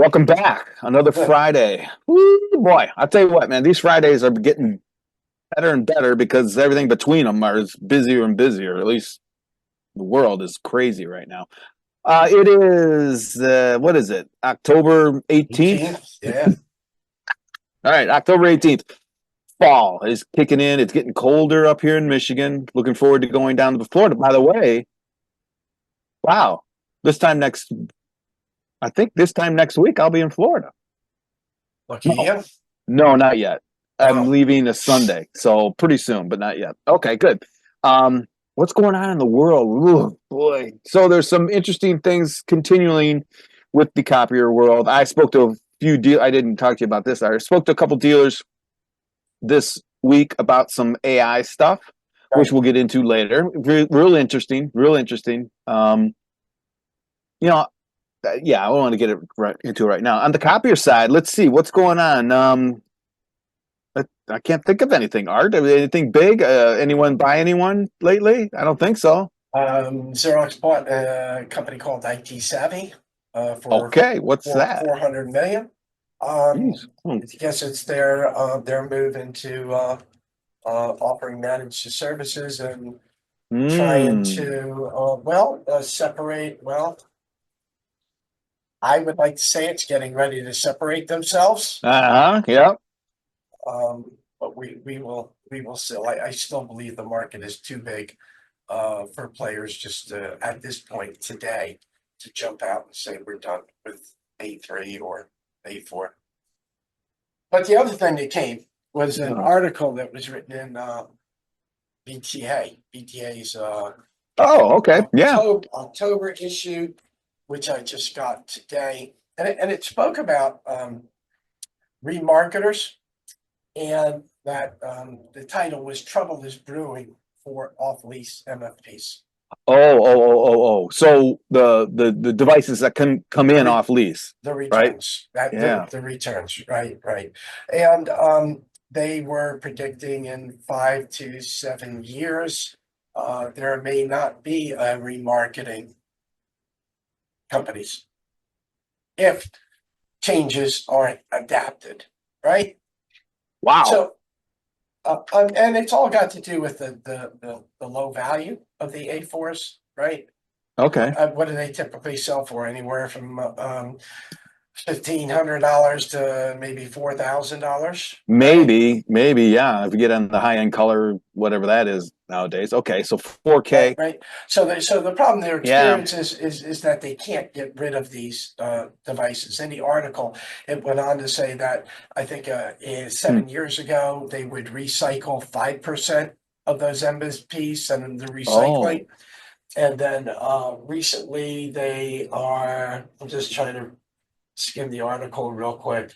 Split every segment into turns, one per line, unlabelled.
Welcome back. Another Friday. Woo, boy, I'll tell you what, man, these Fridays are getting better and better because everything between them is busier and busier. At least the world is crazy right now. It is, what is it? October 18th?
18th, yeah.
All right, October 18th. Fall is kicking in. It's getting colder up here in Michigan. Looking forward to going down to Florida. By the way, wow, this time next, I think this time next week, I'll be in Florida.
Lucky
No,
you.
no, not yet. I'm
Oh,
leaving a Sunday, so pretty soon, but not yet. Okay, good. What's going on in the world? Ooh, boy. So there's some interesting things continuing with the copier world. I spoke to a few deal. I didn't talk to you about this. I spoke to a couple dealers this week about some AI stuff, which
right.
we'll get into later. Real interesting. Real interesting. You know, yeah, I want to get it right into it right now. On the copier side, let's see what's going on. I can't think of anything. Art, anything big? Anyone buy anyone lately? I don't think so.
Xerox bought a company called IT Savvy for
Okay, what's
four
that?
400 million.
Jeez.
I guess it's their move into offering managed services and trying
Hmm.
to separate. Well, I would like to say it's getting ready to separate themselves.
Uh-huh. Yep.
But we will still. I still believe the market is too big for players just at this point today to jump out and say we're done with A3 or A4. But the other thing that came was an article that was written in BTA. BTA's
Oh, okay. Yeah.
October issue, which I just got today, and it spoke about remarketers, and that the title was "Trouble is Brewing for Off-Lease MFPs."
Oh. So the devices that can come
The
in
re-
off lease,
the
right?
returns, that
Yeah.
the returns, right, and they were predicting in 5 to 7 years, there may not be a remarketing companies if changes aren't adapted, right?
Wow.
So, and it's all got to do with the low value of the A4s, right?
Okay.
What do they typically sell for? Anywhere from $1,500 to maybe $4,000, right?
Maybe, yeah. If you get on the high end color, whatever that is nowadays. Okay, so
Right,
4K.
right. So the problem they're
Yeah.
experiencing is that they can't get rid of these devices. In the article, it went on to say that I think
Hmm.
7 years ago they would recycle 5% of those MSPs, send them to
Oh.
recycling, and then recently they are. I'm just trying to skim the article real quick.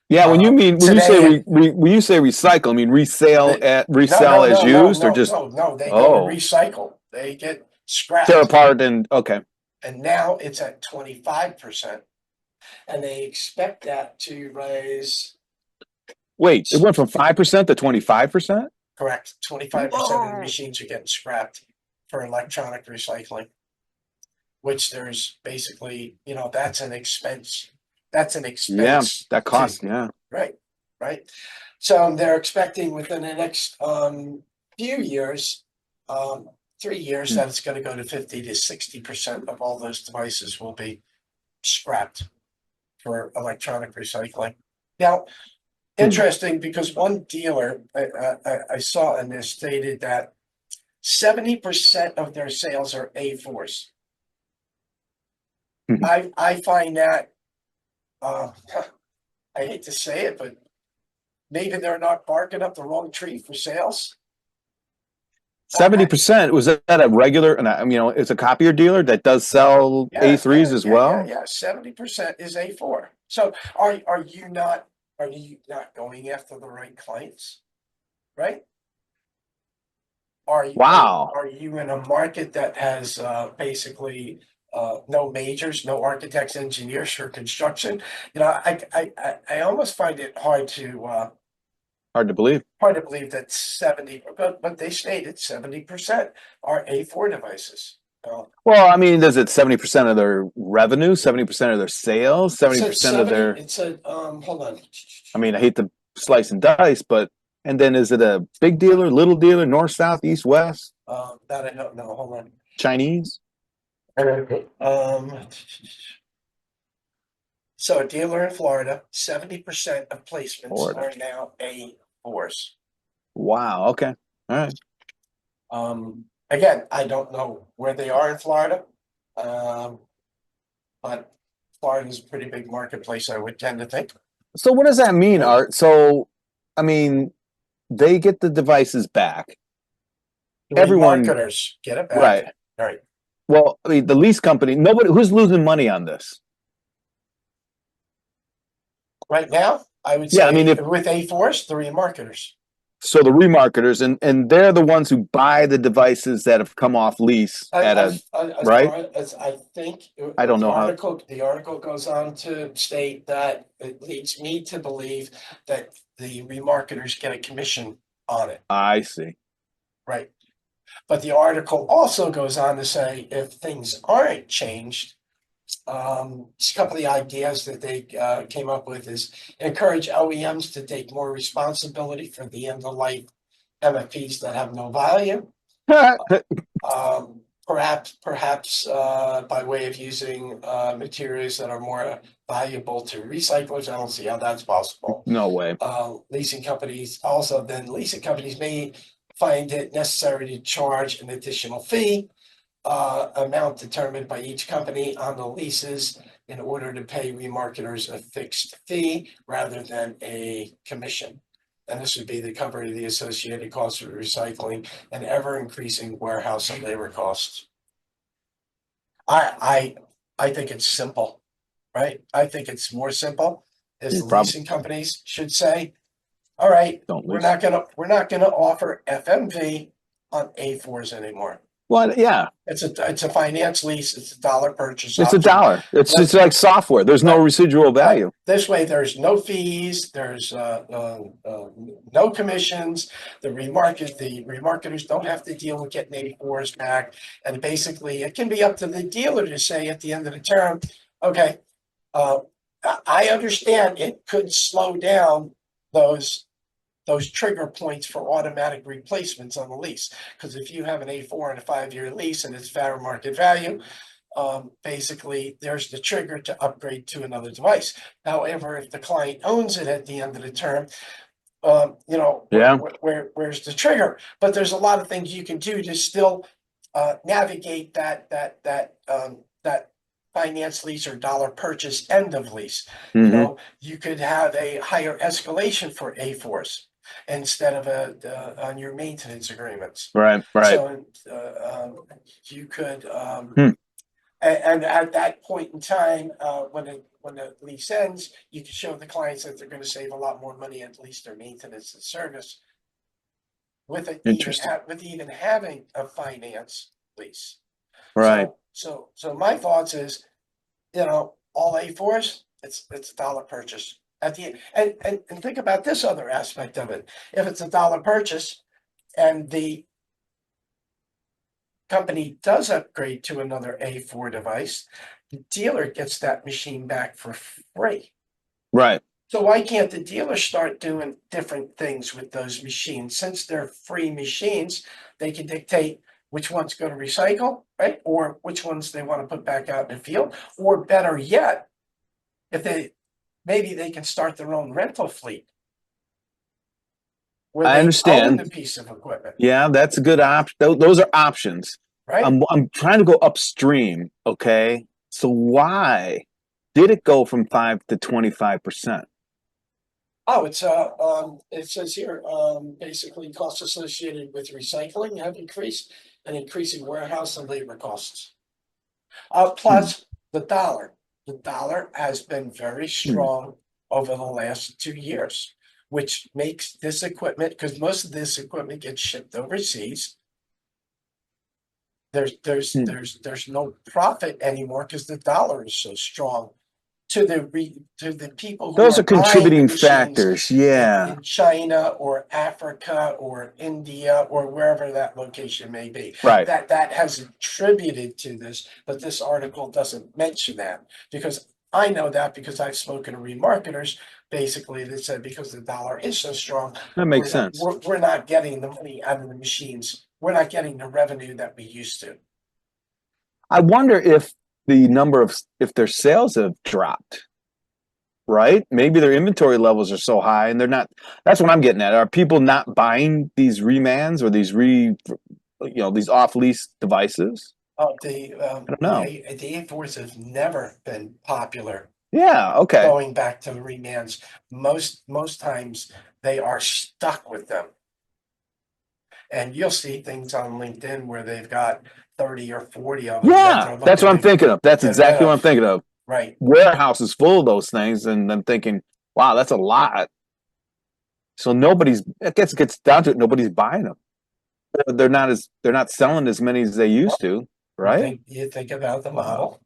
Yeah, when you say
Today,
when you say recycle, I mean
the, no,
resell
no,
as
no, no,
used or
no,
just
no, no. They go to
oh,
recycle. They get
tear
scrapped,
apart and okay.
and now it's at 25%, and they expect that to raise.
Wait, it went from 5% to 25%?
Correct. 25% of the
Whoa.
machines are getting scrapped for electronic recycling, which there's basically, that's an expense. That's an
Yeah,
expense
that
to,
costs, yeah.
right, right. So they're expecting within the next few years, 3 years,
Hmm.
that it's going to go to 50 to 60% of all those devices will be scrapped for electronic recycling. Now,
Hmm.
interesting, because one dealer I saw in this stated that 70% of their sales are A4s.
Hmm.
I find that uh, I hate to say it, but maybe they're not barking up the wrong tree for sales. I
70%, was that a regular, and it's a copier dealer that does sell
Yeah,
A3s as well?
70% is A4. So are you not going after the right clients, right? Are you are
Wow.
are you in a market that has basically no majors, no architects, engineers, or construction? I almost find it
Hard to believe.
hard to believe that 70, but they stated 70% are A4 devices.
Well, I mean, is it 70% of their revenue, 70% of their sales,
It said
70% of
70,
their,
it said, hold on.
I mean, I hate to slice and dice, but, and then is it a big dealer, little dealer, north, south, east, west,
That I don't know, hold on.
Chinese?
Um, so a dealer in Florida, 70% of placements
Florida.
are now A4s.
Wow. Okay. All right.
Again, I don't know where they are in Florida. But Florida is a pretty big marketplace, I would tend to think.
So what does that mean,
Yeah.
Art? So, I mean, they get the devices back.
The
Everyone,
remarketers get it back.
right.
All right.
Well, I mean, the lease company, nobody, who's losing money on this?
Right now, I would
Yeah, I mean,
say
if
with A4s, the remarketers.
so, the remarketers, and they're the ones who buy the devices that have come off lease at a
As
right.
far as I think,
I don't know how.
the article goes on to state that it leads me to believe that the remarketers get a commission on it,
I see.
right? But the article also goes on to say if things aren't changed, a couple of the ideas that they came up with is encourage OEMs to take more responsibility for the end of life MFPs that have no value. Perhaps by way of using materials that are more valuable to recyclers. I don't see how that's possible.
No way.
Leasing companies may find it necessary to charge an additional fee amount determined by each company on the leases in order to pay remarketers a fixed fee rather than a commission. And this would be to cover the associated costs of recycling and ever increasing warehouse and labor costs. I think it's simple, right? I think it's more simple as the
Probably
leasing companies should say, all right,
don't
we're
lease.
not gonna offer FMV on A4s anymore.
Well, yeah,
It's a finance lease, it's a dollar purchase
it's a
option.
dollar. It's
Let's-
like software. There's no
Right.
residual value.
This way, there's no fees, there's no commissions. The remarketers don't have to deal with getting A4s back. And basically, it can be up to the dealer to say at the end of the term, okay, I understand it could slow down those trigger points for automatic replacements on the lease. Because if you have an A4 and a 5-year lease and it's fair market value, basically there's the trigger to upgrade to another device. However, if the client owns it at the end of the term,
Yeah.
where's the trigger? But there's a lot of things you can do to still navigate that finance lease or dollar purchase end of lease.
Mhm.
You could have a higher escalation for A4s instead of on your maintenance agreements.
Right.
So you could, and at that point in time, when the lease ends, you can show the clients that they're going to save a lot more money at least their maintenance and service with it
Interesting.
with even having a finance lease.
Right.
So my thoughts is, all A4s, it's a dollar purchase at the end. And think about this other aspect of it. If it's a dollar purchase and the company does upgrade to another A4 device, the dealer gets that machine back for free.
Right.
So why can't the dealer start doing different things with those machines? Since they're free machines, they can dictate which ones go to recycle, right? Or which ones they want to put back out in the field. Or better yet, maybe they can start their own rental fleet where
I
they own
understand.
the piece of equipment,
Yeah, that's a good option. Those are options.
right?
I'm trying to go upstream. Okay. So why did it go from 5 to 25%?
Oh, it says here, basically costs associated with recycling have increased and increasing warehouse and labor costs. Plus the dollar. The dollar has been very strong over the last 2 years, which makes this equipment, because most of this equipment gets shipped overseas. There's no profit anymore because the dollar is so strong to the people who
Those
are
are
buying the
contributing
machines
factors. Yeah.
in China or Africa or India or wherever that location may be.
Right.
That has attributed to this, but this article doesn't mention that because I know that because I've spoken to remarketers basically that said because the dollar is so strong,
That makes sense.
we're not getting the money out of the machines. We're not getting the revenue that we used to.
I wonder if the number of if their sales have dropped, right? Maybe their inventory levels are so high and they're not. That's what I'm getting at. Are people not buying these remans or these off lease devices? I don't know.
The A4s have never been popular
Yeah. Okay.
going back to the remans. Most times they are stuck with them. And you'll see things on LinkedIn where they've got 30 or 40 of them that
Yeah.
they're
That's
looking
what I'm
to
thinking of. That's
get rid
exactly what I'm
of.
thinking of.
Right.
Warehouses full of those things, and I'm thinking, wow, that's a lot. So nobody's. I guess it gets down to it. Nobody's buying them. They're not selling as many as they used to, right?
You think about the model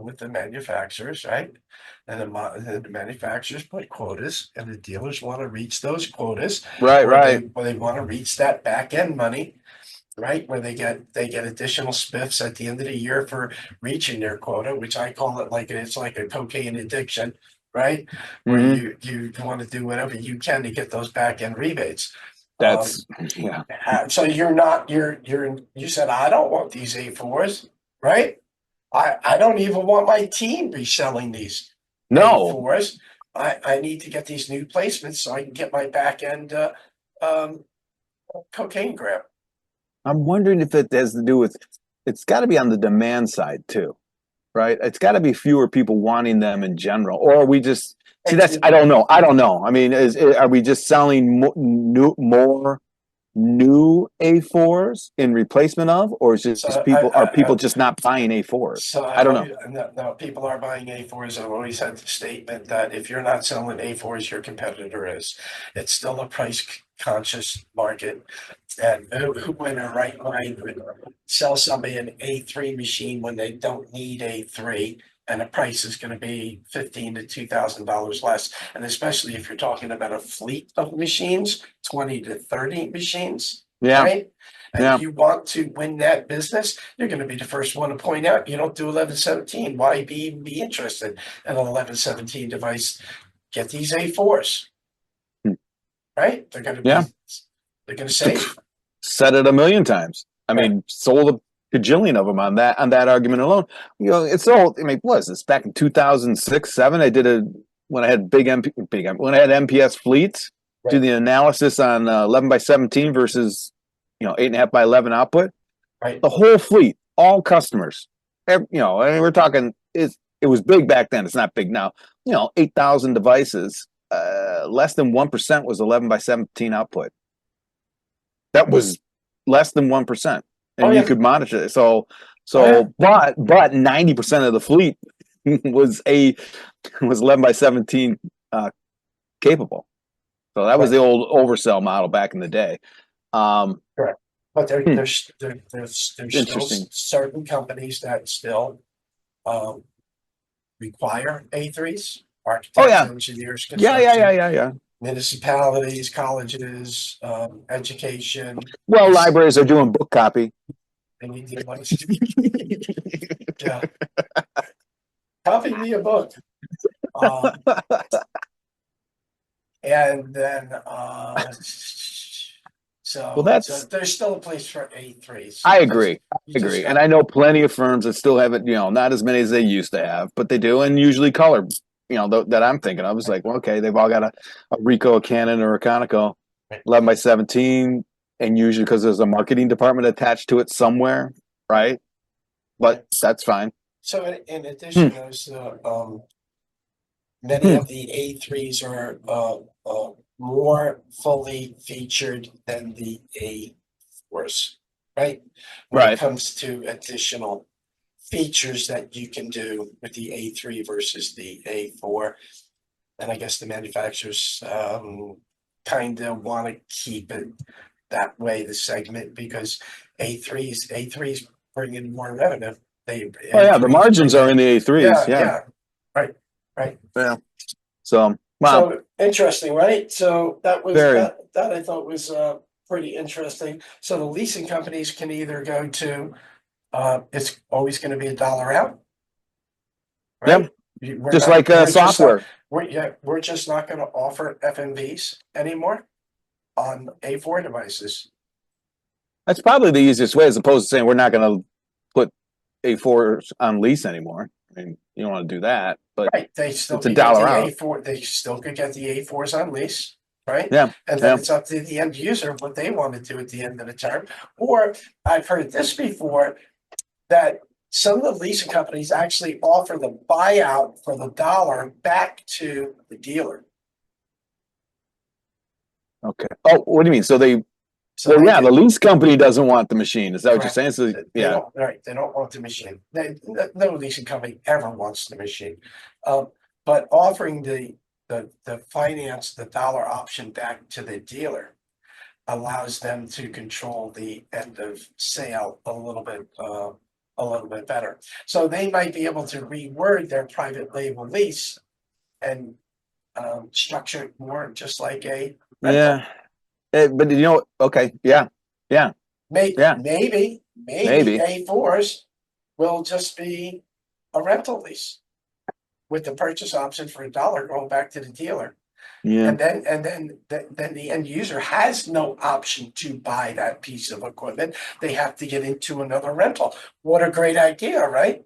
with the manufacturers, right? And the manufacturers put quotas, and the dealers want to reach those quotas,
Right. Right.
where they want to reach that back end money, right? Where they get additional spiffs at the end of the year for reaching their quota, which I call it like it's like a cocaine addiction, right? Where
Hmm.
you want to do whatever you can to get those back end rebates.
That's yeah.
So you said I don't want these A4s, right? I don't even want my team reselling these
No,
A4s. I need to get these new placements so I can get my back end um, cocaine grab.
I'm wondering if it has to do with. It's got to be on the demand side too, right? It's got to be fewer people wanting them in general, or are we just see
It's
that's I don't know. I don't know. I mean, are we just selling more new A4s in replacement of, or is it
so
just people are people just not buying A4s?
So
I
I've
don't know.
always no, people are buying A4s. I've always had the statement that if you're not selling A4s, your competitor is. It's still a price conscious market, and who in their right mind would sell somebody an A3 machine when they don't need A3, and the price is going to be $15 to $2,000 less, and especially if you're talking about a fleet of machines, 20 to 30 machines,
Yeah,
right? And
yeah.
if you want to win that business, you're going to be the first one to point out you don't do 1117. Why be interested in an 1117 device? Get these A4s,
Hmm.
right?
Yeah.
They're going to save.
Said it a million times. I
Right.
mean, sold a gajillion of them on that argument alone. It's all. I mean, what is this? Back in 2006, seven. I did a when I had when I had MPS fleets. Do
Right.
the analysis on 11 by 17 versus 8.5 by 11 output.
Right.
The whole fleet, all customers. I mean, we're talking. It was big back then. It's not big now. 8,000 devices. Less than 1% was 11 by 17 output. That was less than 1%,
Oh
and you
yeah.
could monitor it. So,
Oh yeah.
but 90% of the fleet was 11 by 17 capable. So that was
Right.
the old oversell model back in the day.
Correct. But
Hmm,
there's still
interesting.
certain companies that still um, require A3s,
Oh
architects,
yeah,
engineers,
yeah,
construction,
yeah, yeah.
municipalities, colleges, education.
Well,
This
libraries are doing book copy.
they need the advice. Yeah, copy me a book. Um, and then
Well,
so
that's
there's still a place for A3s.
I agree. I
You just
agree. And
got
I know plenty of firms that still have it, not as many as they used to have, but they do. And usually color, that I'm thinking of is like, well, okay, they've all got a Ricoh, a Canon, or a Conoco, 11 by 17. And usually because there's a marketing department attached to it somewhere, right? But that's fine.
so in
Hmm.
addition, there's many
Hmm.
of the A3s are more fully featured than the A4s, right? When it
Right.
comes to additional features that you can do with the A3 versus the A4. And I guess the manufacturers kind of want to keep it that way, the segment, because A3s bring in more revenue.
Oh, yeah. The
A3s
margins
bring
are in
in,
the A3s.
yeah,
Yeah.
yeah, right. right?
Yeah. So, wow,
So interesting, right? So that was
very.
that I thought was pretty interesting. So the leasing companies can either go to it's always going to be $1 out,
Yep.
right? We're
Just
not
like
we're just not
software.
we're just not going to offer FMVs anymore on A4 devices.
That's probably the easiest way, as opposed to saying we're not going to put A4s on lease anymore. I mean, you don't want to do that, but
Right. They still
it's a
could get
dollar
the
out.
A4. They still could get the A4s on lease, right?
Yeah.
And then
Yeah.
it's up to the end user what they want to do at the end of the term. Or I've heard this before that some of the leasing companies actually offer the buyout for the dollar back to the dealer.
Okay. Oh, what do you mean? So they,
So
well,
they
yeah, the
do.
lease company doesn't want the machine. Is that what you're
Correct.
saying? So,
They
yeah.
don't, right, they don't want the machine. No leasing company ever wants the machine. Um, but offering the finance, the dollar option back to the dealer allows them to control the end of sale a little bit better. So they might be able to reword their private label lease and structure it more just like a rental.
Yeah. But you know, okay. Yeah. Yeah. Yeah.
Maybe
Maybe.
A4s will just be a rental lease with the purchase option for $1 going back to the dealer.
Yeah.
And then the end user has no option to buy that piece of equipment. They have to get into another rental. What a great idea, right?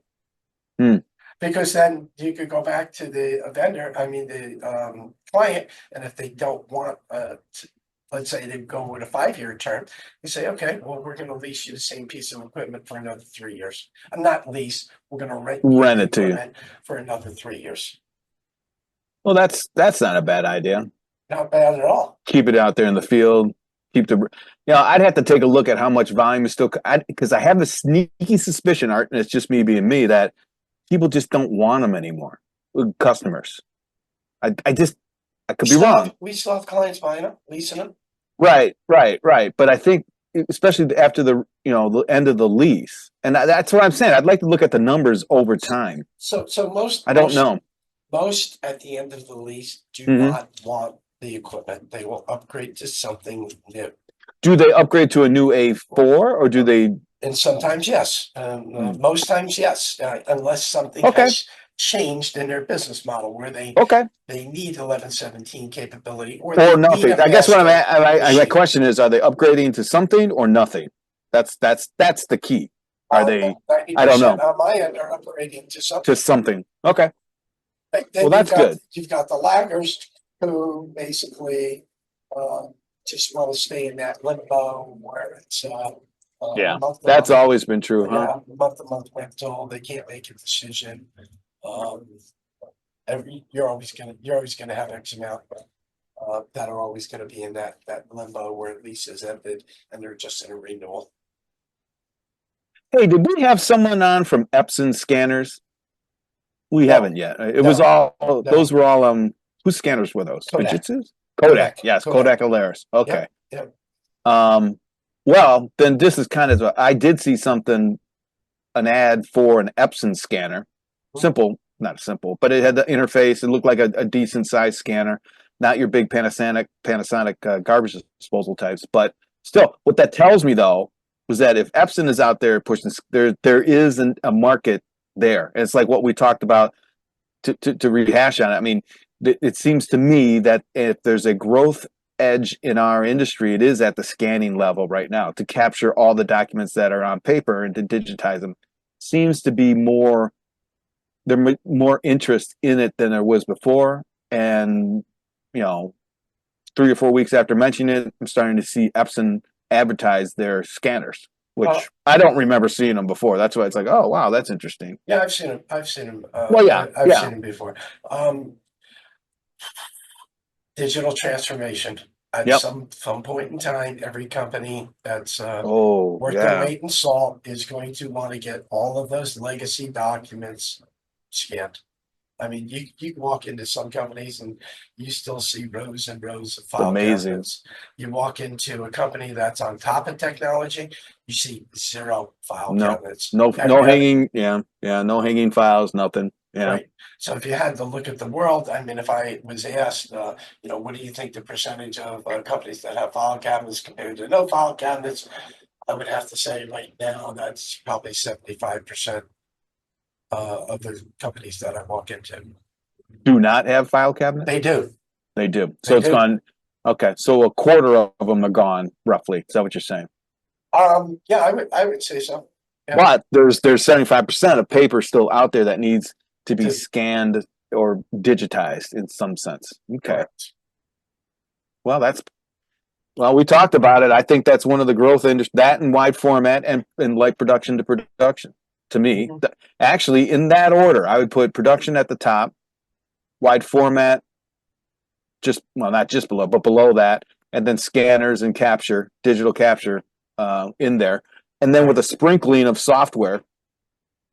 Hmm.
Because then you could go back to the vendor, I mean, the client, and if they don't want, let's say they go with a 5-year term, you say, okay, well, we're going to lease you the same piece of equipment for another 3 years. Not lease, we're going to rent you
Rent
the
it to you.
equipment for another 3 years.
Well, that's not a bad idea.
Not bad at all.
Keep it out there in the field. Keep the, I'd have to take a look at how much volume is still, because I have a sneaky suspicion, Art, and it's just me being me, that people just don't want them anymore. Customers. I could be wrong.
We still have clients buying them, leasing them.
Right. But I think, especially after the end of the lease, and that's what I'm saying. I'd like to look at the numbers over time.
So
I don't know.
most at the end of the lease do
Hmm.
not want the equipment. They will upgrade to something new.
Do they upgrade to a new A4 or do they?
And sometimes, yes.
Hmm.
Most times, yes, unless something
Okay.
has changed in their business model where
Okay.
they need 1117 capability or
Or
they need
nothing.
a
I guess what
faster
my
machine.
question is: are they upgrading to something or nothing? That's the key. Are they? I don't
90%
know.
on my end are upgrading to
To
something.
something. Okay. Well,
Then
that's good.
you've got the laggers who basically just want to stay in that limbo where it's
Yeah,
month to
that's
month,
always been true, huh?
yeah, month to month rental. They can't make a decision. Um, you're always gonna have X amount that are always gonna be in that limbo where lease is ended and they're just in a renewal.
Hey, did we have someone on from Epson Scanners? We
No,
haven't yet. It was
no,
all
no.
those were all whose scanners were those?
Kodak,
Fujitsu's? Kodak. Yes,
Kodak.
Kodak Alaris. Okay.
Yep, yep.
Um, well, then this is kind of I did see something, an ad for an Epson scanner. Simple, not simple, but it had the interface. It looked like a decent sized scanner, not your big Panasonic garbage disposal types. But still, what that tells me though was that if Epson is out there pushing, there is a market there. And it's like what we talked about to rehash on it. I mean, it seems to me that if there's a growth edge in our industry, it is at the scanning level right now to capture all the documents that are on paper and to digitize them. Seems to be more interest in it than there was before. And, 3 or 4 weeks after mentioning it, I'm starting to see Epson advertise their scanners,
Well,
which I don't remember seeing them before. That's why it's like, oh, wow, that's interesting.
yeah, I've seen him. I've seen him.
Well, yeah,
I've
yeah.
seen him before. Um, Digital transformation. At
Yep.
some point in time, every company that's
Oh,
worth their
yeah.
weight in salt is going to want to get all of those legacy documents scanned. I mean, you can walk into some companies and you still see rows and rows of
It's
file
amazing.
cabinets. You walk into a company that's on top of technology, you see zero file
No,
cabinets.
no hanging. Yeah, no hanging files. Nothing. Yeah.
Right. So if you had to look at the world, I mean, if I was asked, what do you think the percentage of companies that have file cabinets compared to no file cabinets? I would have to say right now that's probably 75% of the companies that I walk into.
Do not have file cabinets?
They do.
They do. So
They
it's
do.
gone. Okay. So a quarter of them are gone, roughly. Is that what you're saying?
Yeah, I would say so. Yeah.
But there's 75% of paper still out there that needs to be
To-
scanned or digitized in some sense. Okay.
Correct.
Well, we talked about it. I think that's one of the growth industries, that and wide format and light production to production. To me,
Mhm.
actually, in that order, I would put production at the top, wide format, not just below, but below that, and then scanners and digital capture in there. And then with a sprinkling of software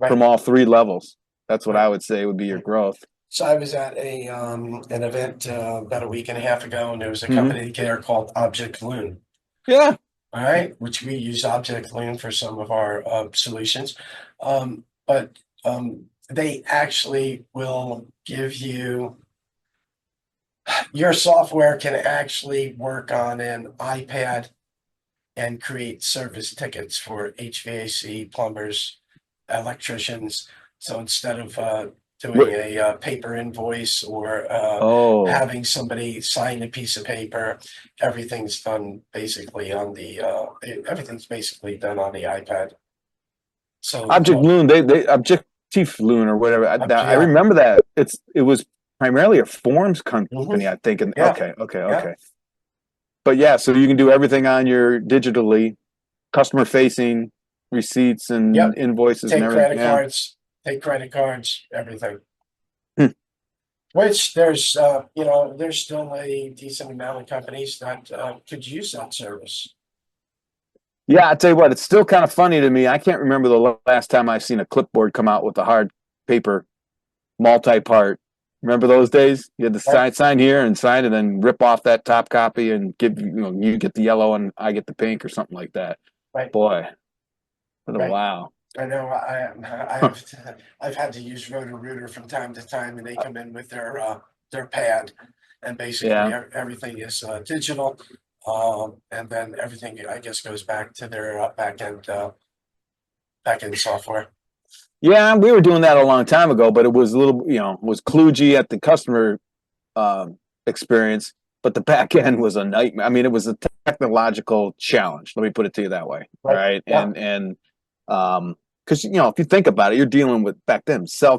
from
Right.
all three levels. That's what
Right.
I would say would be your growth.
So I was at an event about a week and a half ago, and there was a
Mm-hmm.
company there called Object Loon.
Yeah.
All right, which we use Object Loon for some of our solutions, but they actually will give you your software can actually work on an iPad and create service tickets for HVAC plumbers, electricians. So instead of doing a paper invoice or
Oh,
having somebody sign a piece of paper, everything's done basically on the everything's basically done on the iPad. So
Object Loon. They Objectif Loon or whatever. I
yeah,
remember that. It was primarily a forms company, I think. And
yeah, yeah,
okay. But yeah, so you can do everything on your digitally, customer facing receipts and
yep.
invoices and everything. Yeah.
Take credit cards, everything.
Hmm.
Which there's still a decent amount of companies that could use that service.
Yeah, I tell you what, it's still kind of funny to me. I can't remember the last time I've seen a clipboard come out with a hard paper multi-part. Remember those days? You had to
Right,
sign here and sign, and then rip off that top copy and you get the yellow and I get the pink or something like that.
right,
Boy, what a
right.
wow.
I know I've had to use Roto-Rooter from time to time, and they come in with their pad, and basically
Yeah.
everything is digital, and then everything I guess goes back to their back end software.
Yeah, we were doing that a long time ago, but it was a little, was kludgy at the customer experience, but the back end was a nightmare. I mean, it was a technological challenge. Let me put it to you that way,
Right.
right?
Yeah.
And because if you think about it, you're dealing with back then cell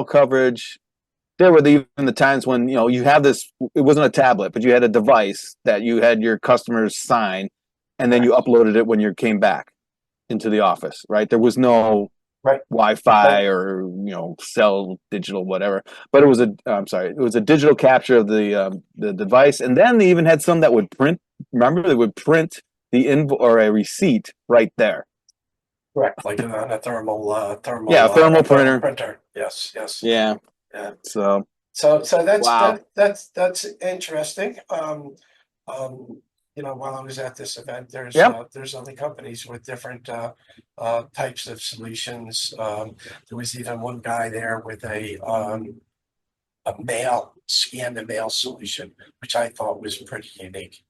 coverage. There were even the times when you have this. It wasn't a tablet, but you had a device that you had your customers sign, and then you uploaded it when you came back into the office. Right? There was no
Right.
Wi-Fi
Right.
or cell digital whatever. But it was it was a digital capture of the device, and then they even had some that would print. Remember, they would print the invoice or a receipt right there.
Correct. Like on a
Yeah, thermal
thermal
printer.
printer. Yes. Yes.
Yeah.
Yeah.
So
So
wow.
that's interesting. While I was at this event,
Yep.
there's other companies with different types of solutions. There was even one guy there with a mail scan the mail solution, which I thought was pretty unique.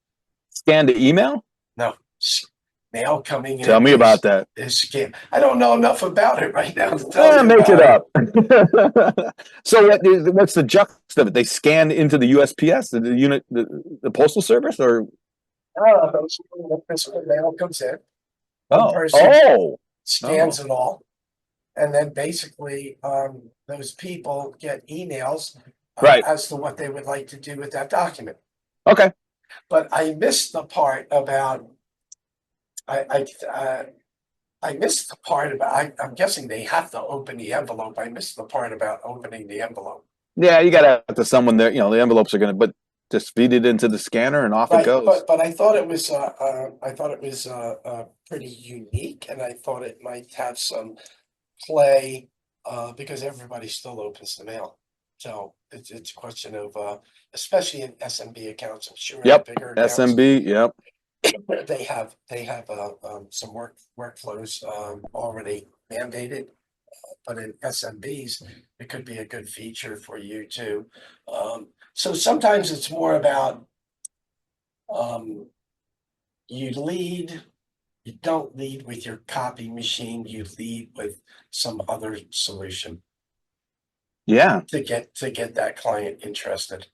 Scan to email.
No, mail coming
Tell
in
me about that.
is scan. I don't know enough about it right now to tell you
Make it
about it.
up. So what's the juxt of it? They scan into the USPS, the unit, the postal service, or
The physical mail comes in. One person
oh.
scans it all, and then basically those people get emails
Right.
as to what they would like to do with that document.
Okay.
But I missed the part about I missed the part about I'm guessing they have to open the envelope. I missed the part about opening the envelope.
Yeah, you got to have to someone there. The envelopes are going to, but just feed it into the scanner and off it
Right,
goes.
but I thought it was pretty unique, and I thought it might have some play because everybody still opens the mail. So it's a question of especially in SMB accounts. I'm sure in
Yep.
bigger accounts
SMB. Yep.
they have some workflows already mandated. But in SMBs, it could be a good feature for you too. So sometimes it's more about um, you lead, you don't lead with your copy machine, you lead with some other solution
Yeah.
to get that client interested.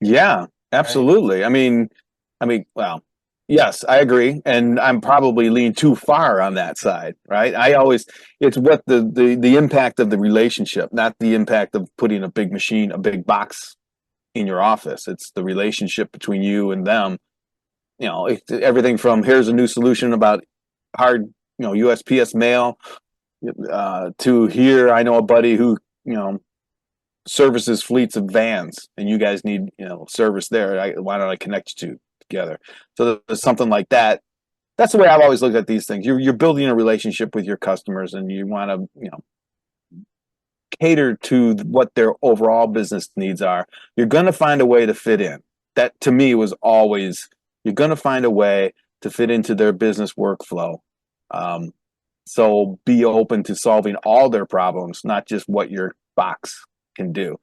Yeah,
Right?
absolutely. Well, yes, I agree, and I'm probably leaning too far on that side, right? It's what the impact of the relationship, not the impact of putting a big machine, a big box in your office. It's the relationship between you and them. Everything from here's a new solution about hard, USPS mail, to here I know a buddy who, services fleets of vans, and you guys need service there. Why don't I connect you two together? So there's something like that. That's the way I've always looked at these things. You're building a relationship with your customers, and you want to cater to what their overall business needs are. You're going to find a way to fit in. That to me was always, you're going to find a way to fit into their business workflow. Um, so be open to solving all their problems, not just what your box can do. You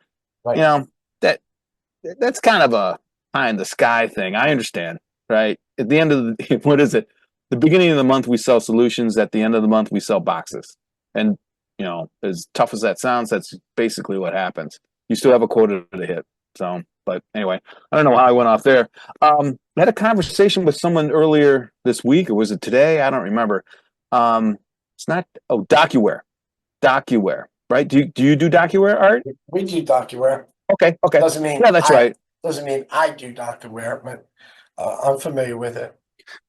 Right.
know, that that's kind of a pie in the sky thing. I understand, right? At the end of the what is it? The beginning of the month we sell solutions. At the end of the month we sell boxes. And as tough as that sounds, that's basically what happens. You still have a quota to hit. So, but anyway, I don't know how I went off there. I had a conversation with someone earlier this week, or was it today? I don't remember. It's not. Oh, DocuWare, right? Do you do DocuWare art?
We do DocuWare.
Okay, okay.
Doesn't mean
Yeah, that's right.
doesn't mean I do DocuWare, but I'm familiar with it.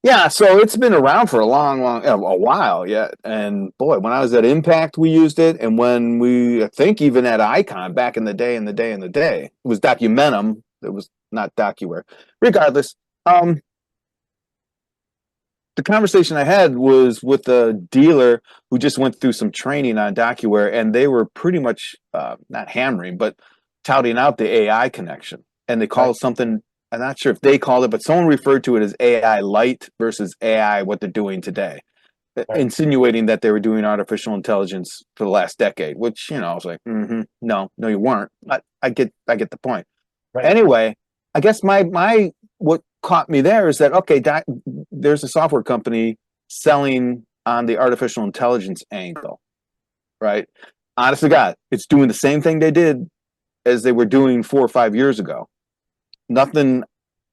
Yeah, so it's been around for a a while, yeah. And boy, when I was at Impact, we used it, and I think even at Icon back in the day, it was Documentum. It was not DocuWare. Regardless, the conversation I had was with a dealer who just went through some training on DocuWare, and they were pretty much not hammering, but touting out the AI connection. And they call
Right.
it something. I'm not sure if they called it, but someone referred to it as AI light versus AI what they're doing today,
Right.
insinuating that they were doing artificial intelligence for the last decade. Which I was like, no, you weren't. But I get the point.
Right.
Anyway, I guess my what caught me there is that okay, there's a software company selling on the artificial intelligence angle, right? Honest to God, it's doing the same thing they did as they were doing 4 or 5 years ago. Nothing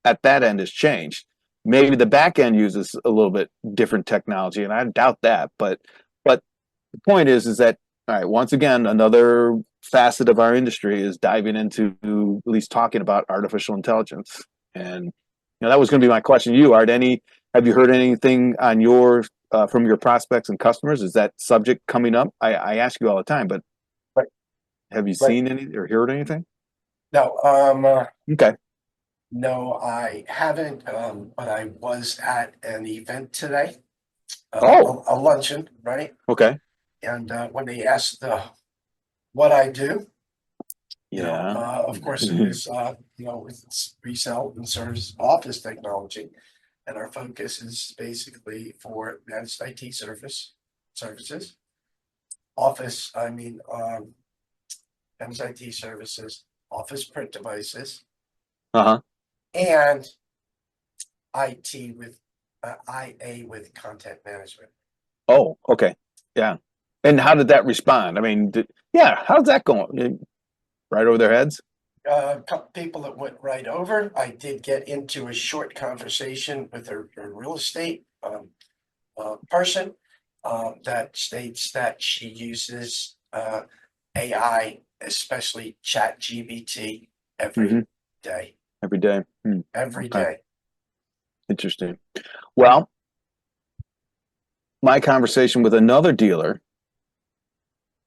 at that end has changed. Maybe the back end uses a little bit different technology, and I doubt that. But the point is that all right, once again, another facet of our industry is diving into at least talking about artificial intelligence. And that was going to be my question to you, Art. Have you heard anything on your from your prospects and customers? Is that subject coming up? I ask you all the time, but
Right.
have you
Right.
seen any or heard anything?
No,
Okay.
no, I haven't. But I was at an event today,
Oh,
a luncheon, right?
okay.
And when they asked what I do,
Yeah.
of course, it was we sell and service office technology, and our focus is basically for managed IT services, office. Managed IT services, office print devices,
Uh-huh.
and IT with IA with content management.
Oh, okay. Yeah. And how did that respond? I mean, yeah, how's that going? Right over their heads?
A couple people that went right over. I did get into a short conversation with a real estate person that states that she uses AI, especially Chat GBT, every
Mm-hmm.
day.
Every day.
Every
Okay.
day.
Interesting. Well, my conversation with another dealer,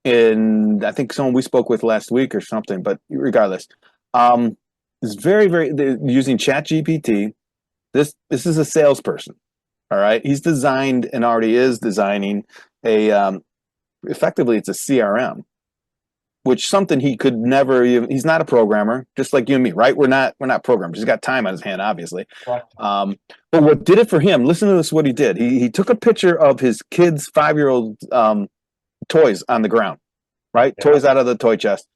and I think someone we spoke with last week or something, but regardless, um, is they're using Chat GPT. This is a salesperson. All right. He's designed and already is designing effectively it's a CRM, which something he could never even, he's not a programmer, just like you and me, right? We're not programmers. He's got time on his hand, obviously.
Correct.
But what did it for him, listen to this, what he did. He took a picture of his kid's 5-year-old toys on the ground, right?
Yeah.
Toys out of the toy chest.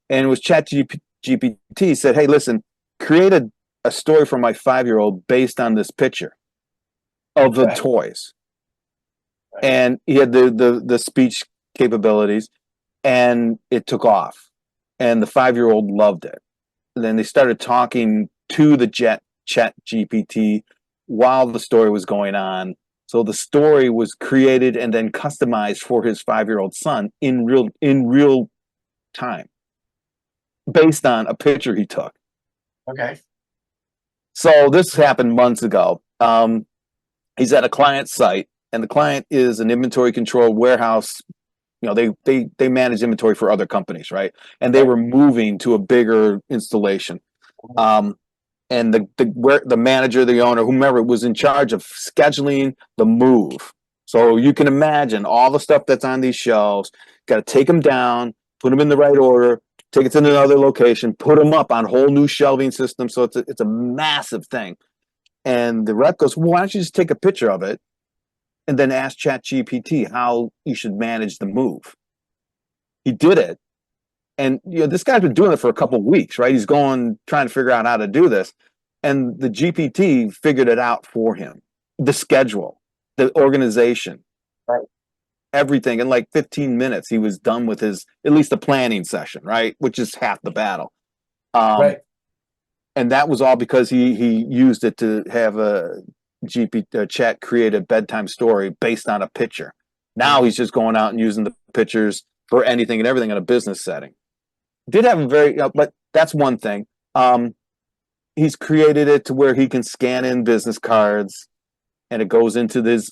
And it was ChatGPT said, hey, listen, create a story for my 5-year-old based on this picture of the
Okay.
toys.
Right.
And he had the speech capabilities, and it took off. And the 5-year-old loved it. And then they started talking to the Chat GPT while the story was going on. So the story was created and then customized for his 5-year-old son in real time, based on a picture he took.
Okay.
So this happened months ago. He's at a client site, and the client is an inventory control warehouse. You know, they manage inventory for other companies, right? And they
Right.
were moving to a bigger installation. And the manager, the owner, whomever was in charge of scheduling the move. So you can imagine all the stuff that's on these shelves. Got to take them down, put them in the right order, take it to another location, put them up on a whole new shelving system. So it's a massive thing. And the rep goes, well, why don't you just take a picture of it and then ask ChatGPT how you should manage the move? He did it. And this guy's been doing it for a couple of weeks, right? He's trying to figure out how to do this. And the GPT figured it out for him. The schedule, the organization,
Right.
everything. In like 15 minutes, he was done with at least the planning session, right? Which is half the battle.
Right.
And that was all because he used it to have a chat create a bedtime story based on a picture. Now he's just going out and using the pictures for anything and everything in a business setting. Did have a but that's one thing. He's created it to where he can scan in business cards, and it goes into this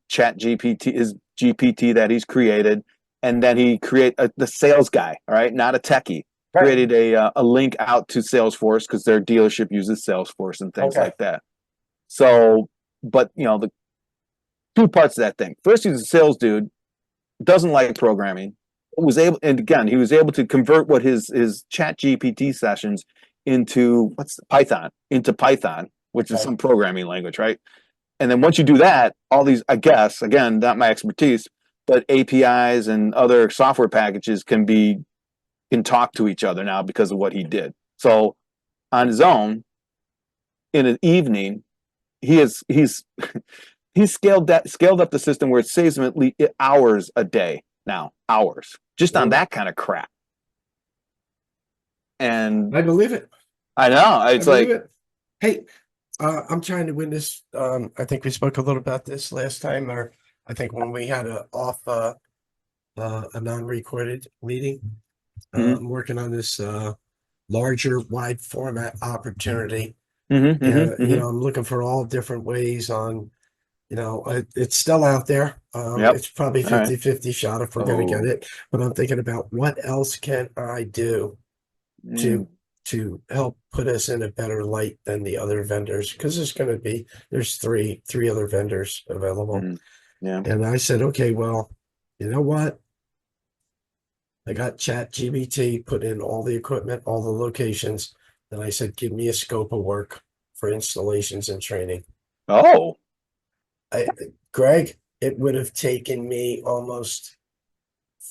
Chat GPT, his GPT that he's created, and then he create the sales guy, all right, not a techie.
Right.
Created a link out to Salesforce because their dealership uses Salesforce and things
Okay.
like that. So, but the two parts of that thing. First, he's a sales dude, doesn't like programming. He was able to convert what his Chat GPT sessions into Python, which is
Right.
some programming language, right? And then once you do that, all these, I guess, again, not my expertise, but APIs and other software packages can talk to each other now because of what he did. So on his own, in an evening, he's scaled up the system where it saves him at least hours a day now, hours just on that kind of crap. And
I believe it.
I know it's
I believe
like,
it. Hey, I'm trying to win this. I think we spoke a little about this last time, or I think when we had a non-recorded meeting. I'm working on this larger, wide format opportunity. And I'm looking for all different ways on, it's still out there.
Yep.
It's probably
All right.
50-50 shot if we're going to get it. But I'm thinking about what else can I do to help put us in a better light than the other vendors, because there's three other vendors available.
Yeah.
And I said, okay, well, you know what? I got Chat GPT, put in all the equipment, all the locations. Then I said, give me a scope of work for installations and training.
Oh,
Greg, it would have taken me almost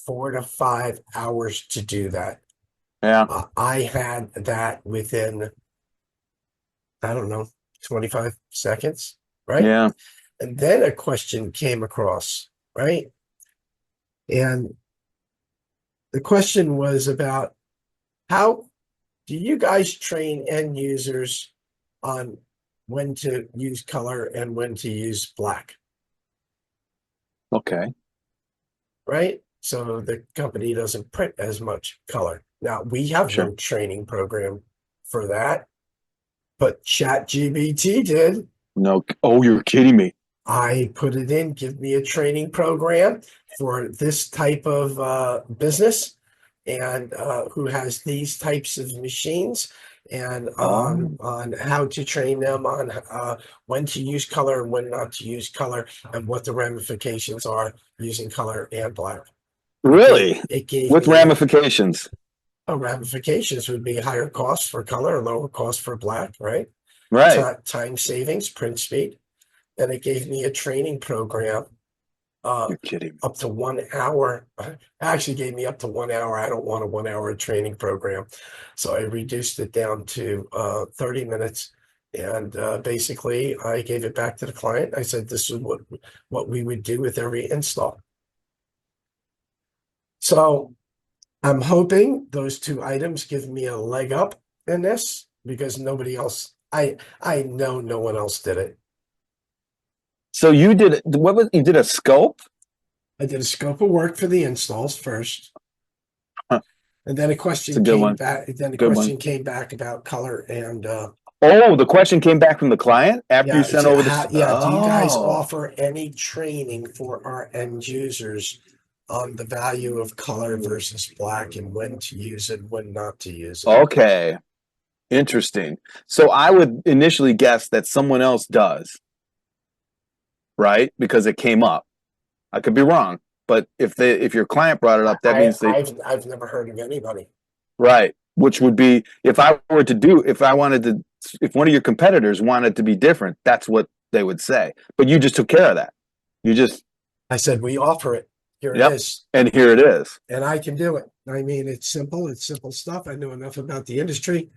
4 to 5 hours to do that.
yeah.
I had that within, I don't know, 25 seconds, right?
Yeah.
And then a question came across, right? And the question was about, how do you guys train end users on when to use color and when to use black?
Okay.
Right? So the company doesn't print as much color. Now, we have no training program for that, but ChatGPT did.
No. Oh, you're kidding me.
I put it in, give me a training program for this type of business and who has these types of machines, and on how to train them on when to use color and when not to use color, and what the ramifications are using color and black.
Really?
It gave
With
me
ramifications.
ramifications would be higher costs for color, lower cost for black, right?
Right.
Time savings, print speed. And it gave me a training program uh,
You're kidding me.
up to 1 hour. Actually gave me up to 1 hour. I don't want a 1 hour training program. So I reduced it down to 30 minutes. And basically I gave it back to the client. I said, this is what we would do with every install. So I'm hoping those two items give me a leg up in this because nobody else, I know no one else did it.
So you did what was you did a scope?
I did a scope of work for the installs first.
Huh,
And then a
it's a
question
good
came
one.
back. Then the
Good one.
question came back about color and
Oh, the question came back from the client after you
yeah,
sent over the.
yeah. Do you guys
Oh,
offer any training for our end users on the value of color versus black and when to use it, when not to use it?
okay. Interesting. So I would initially guess that someone else does, right? Because it came up. I could be wrong, but if your client brought it up, that means they
I've never heard of anybody.
right. Which would be if I were to do if I wanted to if one of your competitors wanted to be different, that's what they would say. But you just took care of that. You just
I said, we offer it. Here it
yep,
is.
and here it is.
And I can do it. I mean, it's simple. It's simple stuff. I know enough about the industry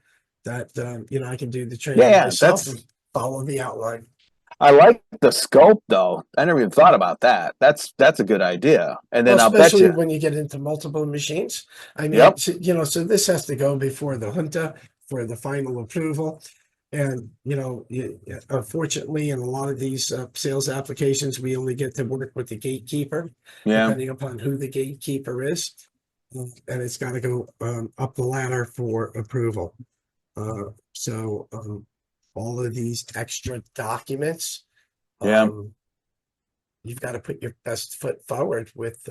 that, I can do the training
Yeah,
myself
that's
and follow the outline.
I like the scope though. I never even thought about that. That's a good idea. And
Well,
then I'll bet
especially
you.
when you get into multiple machines. I mean,
Yep.
so this has to go before the junta for the final approval. And, unfortunately, in a lot of these sales applications, we only get to work with the gatekeeper,
Yeah.
depending upon who the gatekeeper is. And it's got to go up the ladder for approval. So all of these extra documents,
Yeah.
um, you've got to put your best foot forward with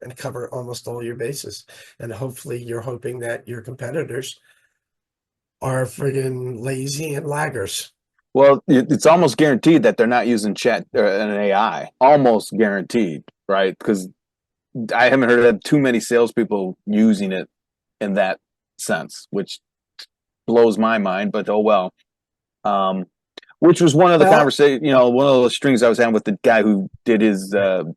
and cover almost all your bases. And hopefully you're hoping that your competitors are friggin' lazy and laggers.
Well, it's almost guaranteed that they're not using chat or an AI. Almost guaranteed, right? Because I haven't heard of too many salespeople using it in that sense, which blows my mind. But oh well. Which was one of the
Well,
conversation, one of the strings I was having with the guy who did his, the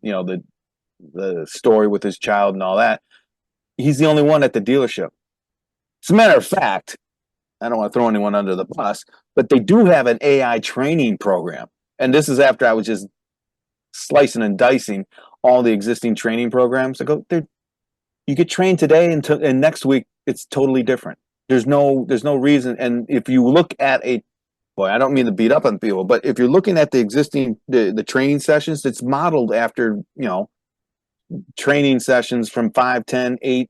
story with his child and all that. He's the only one at the dealership. As a matter of fact, I don't want to throw anyone under the bus, but they do have an AI training program. And this is after I was just slicing and dicing all the existing training programs. I go, you get trained today and next week it's totally different. There's no reason. And if you look at boy, I don't mean to beat up on people, but if you're looking at the existing the training sessions, it's modeled after, training sessions from 5, 10, 8,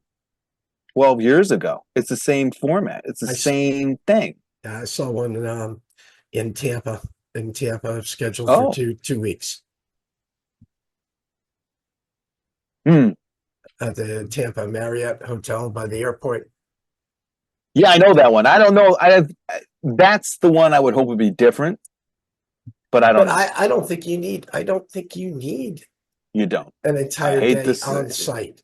12 years ago. It's the same format. It's the same thing.
I saw one in Tampa, scheduled for
Oh.
two weeks
Hmm.
at the Tampa Marriott Hotel by the airport.
Yeah, I know that one. I don't know. That's the one I would hope would be different, but I don't know.
I don't think you need. I don't think you need
You don't.
an
I
entire
hate
day
this.
on site.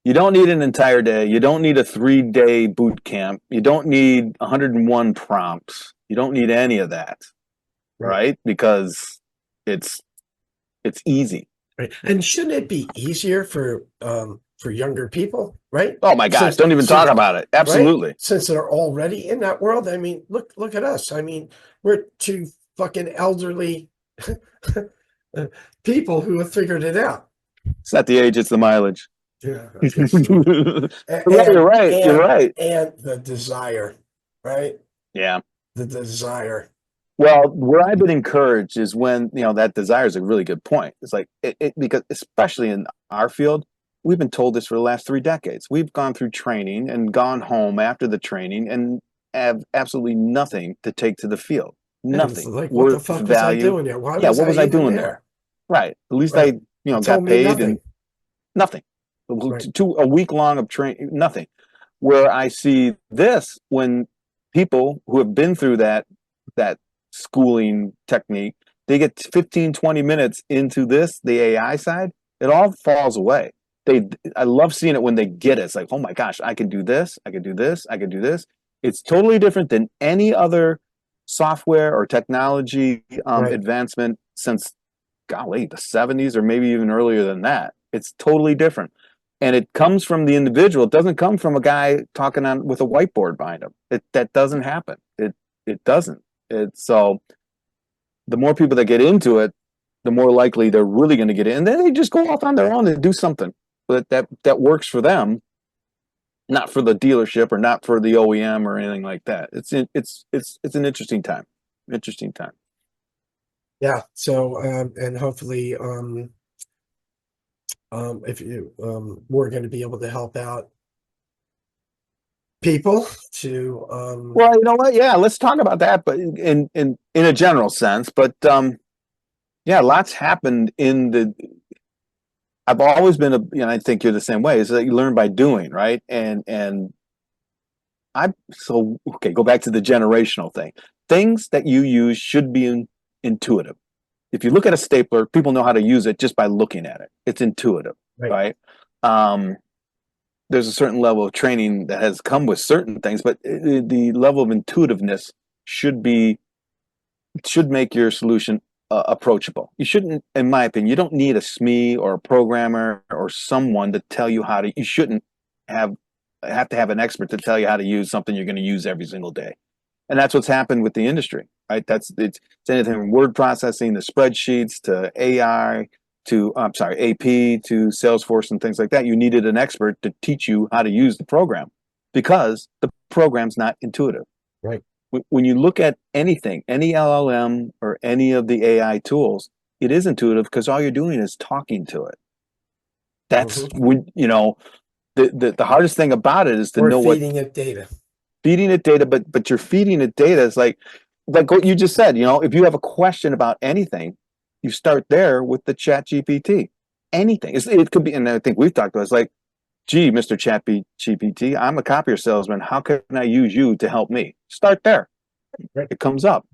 You don't need an entire day. You don't need a 3-day boot camp. You don't need 101 prompts. You don't need any of that, right? Because it's easy.
Right. And shouldn't it be easier for younger people, right?
Oh my gosh, don't even talk about it. Absolutely.
Right? Since they're already in that world. I mean, look at us. I mean, we're two fucking elderly people who have figured it out.
It's not the age, it's the mileage.
Yeah.
You're right. You're right.
And the desire, right?
Yeah.
The desire.
Well, where I've been encouraged is when, that desire is a really good point. It's like, because especially in our field, we've been told this for the last 3 decades. We've gone through training and gone home after the training and have absolutely nothing to take to the field. Nothing.
Like, what the fuck was I doing there? Why was
what was I
even
doing there? Right. At least I, got paid and nothing. A week long of training, nothing. Where I see this when people who have been through that schooling technique, they get 15, 20 minutes into the AI side, it all falls away. I love seeing it when they get it. It's like, oh my gosh, I can do this, I can do this, I can do this. It's totally different than any other software or technology advancement since golly, the 70s or maybe even earlier than that. It's totally different. And it comes from the individual. It doesn't come from a guy talking on with a whiteboard behind him. That doesn't happen. It doesn't. It's so the more people that get into it, the more likely they're really going to get in. And then they just go off on their own and do something that works for them, not for the dealership or not for the OEM or anything like that. It's an interesting time. Interesting time.
Yeah. So, and hopefully, if you, we're going to be able to help out people to,
Well, you know what? Yeah, let's talk about that, but in a general sense. But yeah, lots happened in the. I've always been I think you're the same way. Is that you learn by doing, right? And okay. Go back to the generational thing. Things that you use should be intuitive. If you look at a stapler, people know how to use it just by looking at it. It's intuitive, right? There's a certain level of training that has come with certain things, but the level of intuitiveness should make your solution approachable. You shouldn't, in my opinion, you don't need a SME or a programmer or someone to tell you how to. You shouldn't have to have an expert to tell you how to use something you're going to use every single day. And that's what's happened with the industry, right? It's anything from word processing to spreadsheets to AI to AP to Salesforce and things like that. You needed an expert to teach you how to use the program because the program's not intuitive.
Right.
When you look at anything, any LLM or any of the AI tools, it is intuitive because all you're doing is talking to it. That's when the hardest thing about it is to know what
feeding it data.
Feeding it data, but you're feeding it data is like what you just said. If you have a question about anything, you start there with the Chat GPT. Anything. It could be, and I think we've talked about it, it's like, gee, Mr. Chat GPT, I'm a copier salesman. How can I use you to help me? Start there.
Right.
It comes up.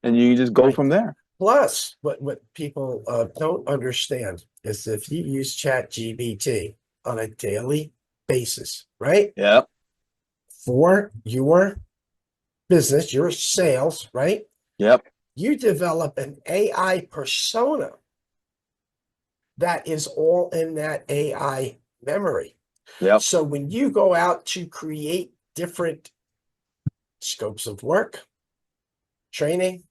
And you just go from there.
Plus, what people don't understand is if you use Chat GPT on a daily basis, right?
Yeah.
For your business, your sales, right?
Yep.
You develop an AI persona that is all in that AI memory.
Yep.
So when you go out to create different scopes of work, training,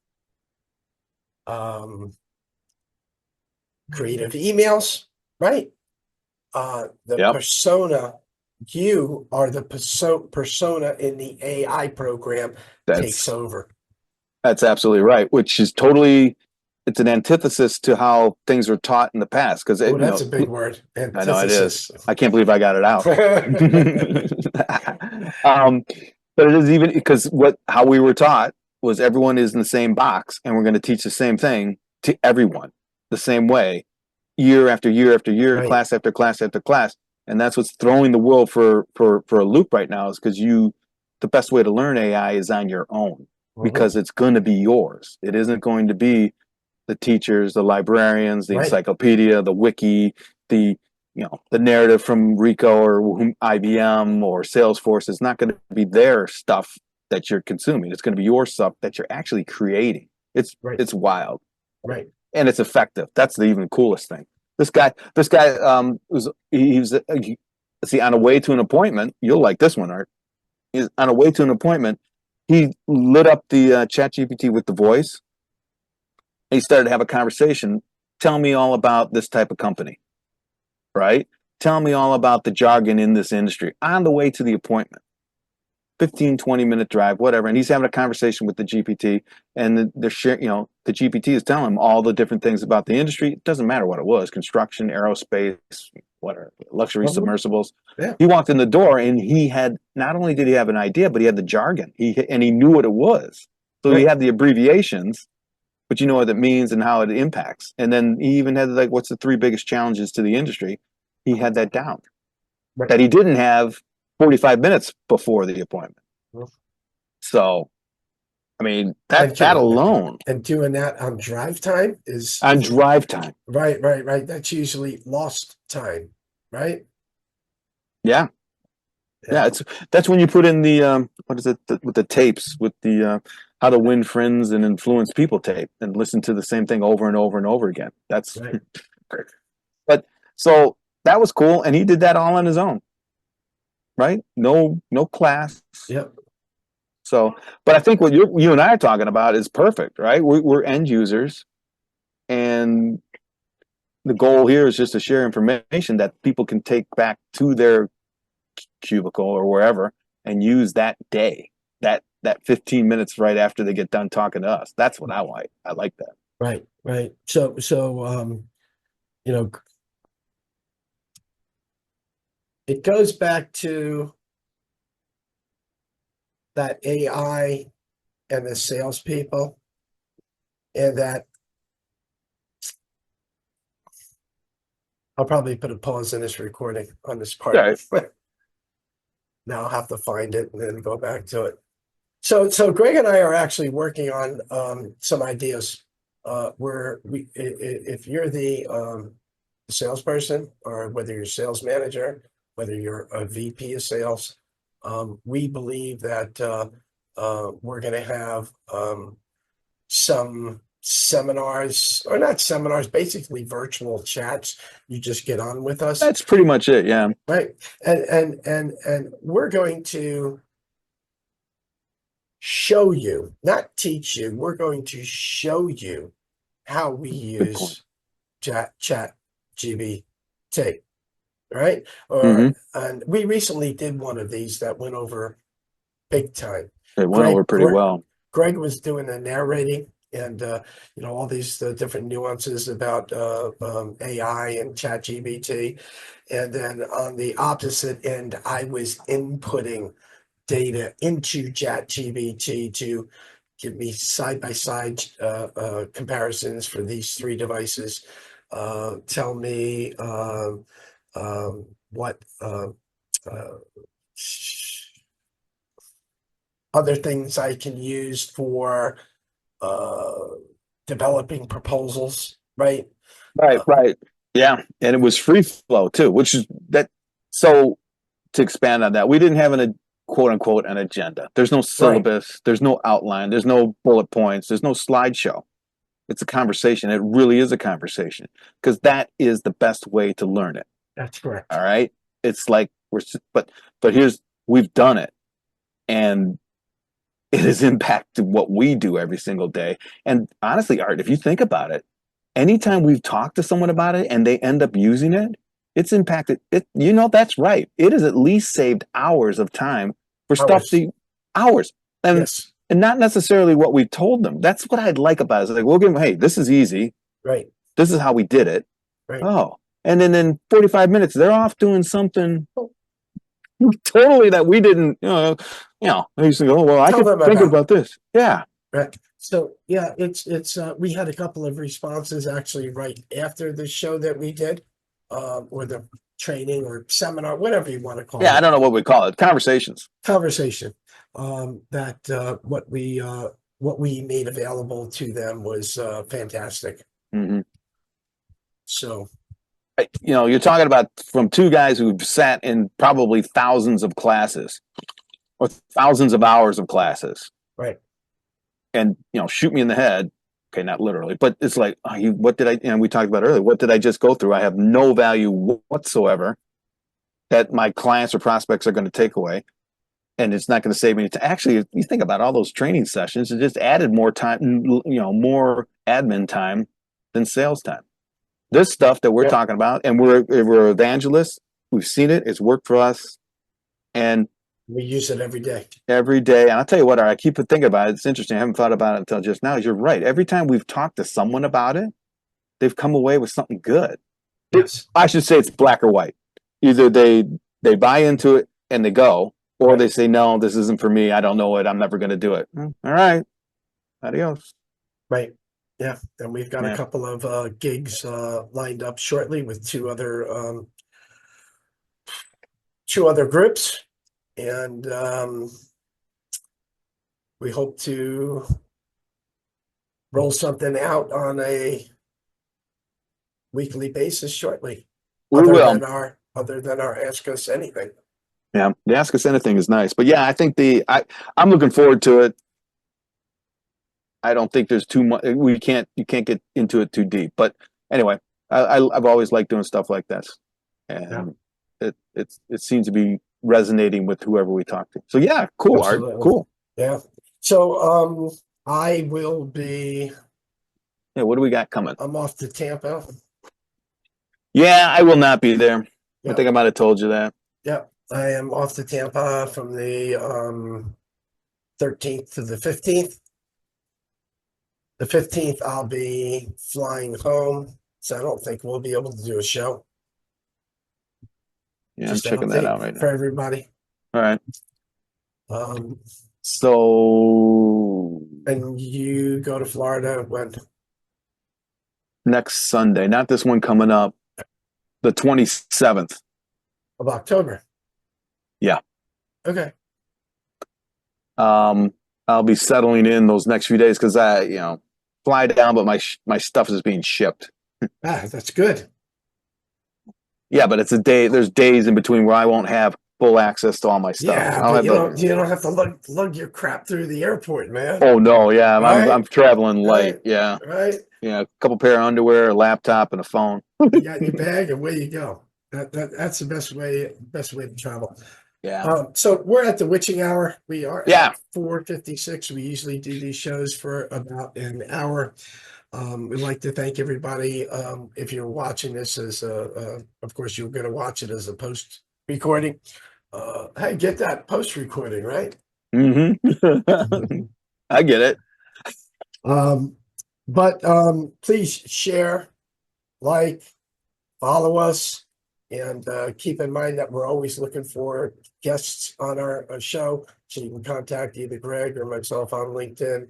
creative emails, right? The persona, you are the persona in the AI program takes over.
That's absolutely right, which is totally, it's an antithesis to how things were taught in the past. Because
that's a big word.
Antithesis. I know it is. I can't believe I got it out. But it is even because how we were taught was everyone is in the same box, and we're going to teach the same thing to everyone the same way, year after year after year, right. Class after class after class, and that's what's throwing the world for a loop right now. Is because the best way to learn AI is on your own. Because it's going to be yours. It isn't going to be the teachers, the librarians, the encyclopedia, the wiki, the narrative from Rico or IBM or Salesforce. It's not going to be their stuff that you're consuming. It's going to be your stuff that you're actually creating. It's wild,
right?
And it's effective. That's the even coolest thing. This guy was on a way to an appointment. You'll like this one, Art. He's on a way to an appointment. He lit up the Chat GPT with the voice. He started to have a conversation. Tell me all about this type of company, right? Tell me all about the jargon in this industry on the way to the appointment. 15, 20-minute drive, whatever. And he's having a conversation with the GPT, and they're sharing, the GPT is telling him all the different things about the industry. It doesn't matter what it was, construction, aerospace, whatever, luxury submersibles. Yeah. He walked in the door and he had, not only did he have an idea, but he had the jargon. He knew what it was. So he had the abbreviations, but you know what it means and how it impacts. And then he even had what's the 3 biggest challenges to the industry? He had that down. That he didn't have 45 minutes before the appointment. So, I mean, that alone.
And doing that on drive time is...
On drive time.
Right. That's usually lost time, right?
Yeah. Yeah, that's when you put in the, what is it, with the tapes, with the how to win friends and influence people tape and listen to the same thing over and over and over again. That's
Right.
great. But so that was cool. And he did that all on his own, right? No class.
Yep.
So, but I think what you and I are talking about is perfect, right? We're end users, and the goal here is just to share information that people can take back to their cubicle or wherever and use that day, that 15 minutes right after they get done talking to us. That's what I like. I like that.
Right. Right. So you know, it goes back to that AI and the salespeople, and that I'll probably put a pause in this recording on this part.
Right.
Now I'll have to find it and then go back to it. So Greg and I are actually working on some ideas. Where if you're the salesperson, or whether you're a sales manager, whether you're a VP of sales, we believe that we're going to have some seminars, or not seminars, basically virtual chats. You just get on with us,
That's pretty much it. Yeah.
right? And we're going to show you, not teach you. We're going to show you how we use chat GBT, right? And we recently did one of these that went over big time.
It went over pretty well.
Greg was doing the narrating, and all these different nuances about AI and chat GBT. And then on the opposite end, I was inputting data into ChatGPT to give me side-by-side comparisons for these three devices. Tell me what other things I can use for developing proposals, right?
Right. Yeah. And it was free flow too, which is that. So to expand on that, we didn't have an quote unquote an agenda. There's no syllabus, right. There's no outline, there's no bullet points, there's no slideshow. It's a conversation. It really is a conversation, because that is the best way to learn it.
That's correct.
All right. It's like but we've done it, and it has impacted what we do every single day. And honestly, Art, if you think about it, anytime we've talked to someone about it and they end up using it, it's impacted it. That's right. It has at least saved hours of time for stuff. Hours. And
yes.
And not necessarily what we told them. That's what I'd like about it. It's like, we'll give them, hey, this is easy.
Right.
This is how we did it.
Right.
Oh. And then in 45 minutes, they're off doing something totally that we didn't, I used to go, well, I could think about this. Yeah.
Right. So yeah, it's we had a couple of responses actually right after the show that we did, or the training or seminar, whatever you want to call it.
Yeah, I don't know what we call it. Conversation.
That what we made available to them was fantastic.
Mm-hmm.
So,
you're talking about from two guys who've sat in probably thousands of classes or thousands of hours of classes,
right?
And shoot me in the head. Okay, not literally, but it's like, what did I? And we talked about earlier. What did I just go through? I have no value whatsoever that my clients or prospects are going to take away. And it's not going to save any time. Actually, if you think about all those training sessions, it just added more time, more admin time than sales time. This stuff that we're talking about, and we're evangelists. We've seen it. It's worked for us, and
we use it every day.
Every day. And I'll tell you what, I keep thinking about it. It's interesting. I haven't thought about it until just now. You're right. Every time we've talked to someone about it, they've come away with something good.
Yes.
I should say it's black or white. Either they buy into it and they go, or they say, no, this isn't for me. I don't know it. I'm never going to do it. All right. Adios.
Right. Yeah. And we've got a couple of gigs lined up shortly with two other groups. And we hope to roll something out on a weekly basis shortly. Other than our Ask Us Anything.
Yeah, the Ask Us Anything is nice. But yeah, I think I'm looking forward to it. I don't think there's too much. You can't get into it too deep. But anyway, I've always liked doing stuff like this,
Yeah,
and it seems to be resonating with whoever we talk to. So yeah, cool, Art,
absolutely.
cool.
Yeah. So I will be.
Yeah, what do we got coming?
I'm off to Tampa.
Yeah, I will not be there. I
Yep.
think I might have told you that.
Yep. I am off to Tampa from the 13th to the 15th. The 15th, I'll be flying home, so I don't think we'll be able to do a show.
Yeah,
Just
I'm checking that out right
for
now.
everybody.
All right.
Um,
So
and you go to Florida when?
next Sunday, not this one coming up, the 27th.
Of October.
Yeah.
Okay.
I'll be settling in those next few days because fly down, but my stuff is being shipped.
That's good.
Yeah, but it's a day. There's days in between where I won't have full access to all my stuff.
Yeah,
I'll
but
have
you don't have to lug your crap through the airport, man.
Oh no, yeah,
Right?
I'm traveling light.
Right.
Yeah,
Right.
yeah, a couple pair of underwear, a laptop, and a phone.
You got your bag, and away you go. That's the best way to travel.
Yeah,
So we're at the witching hour. We are
yeah.
at 4:56. We usually do these shows for about an hour. We'd like to thank everybody. If you're watching this as of course, you're going to watch it as a post recording. Hey, get that post recording, right?
Mm-hmm. I get it.
But please share, like, follow us, and keep in mind that we're always looking for guests on our show. So you can contact either Greg or myself on LinkedIn.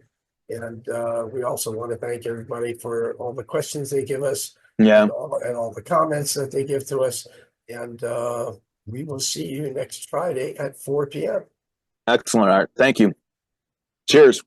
And we also want to thank everybody for all the questions they give us,
Yeah.
and all the comments that they give to us. And we will see you next Friday at 4 p.m.
Excellent, Art. Thank you. Cheers.